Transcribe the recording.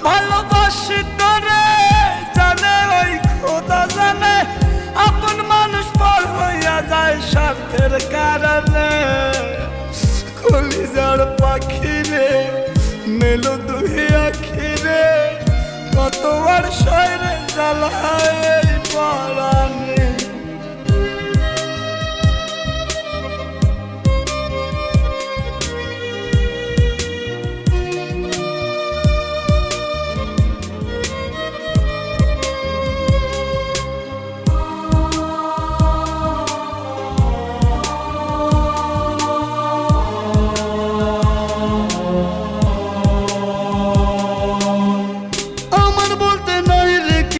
ভালোবাসি তোরে জানে ওই খোদা জানে, আপন মানুষ পর হইয়া যায় স্বার্থের কারণে। কলিজার পাখি রে মেলো দুই আখি রে, কত আর শয়রে জ্বালায়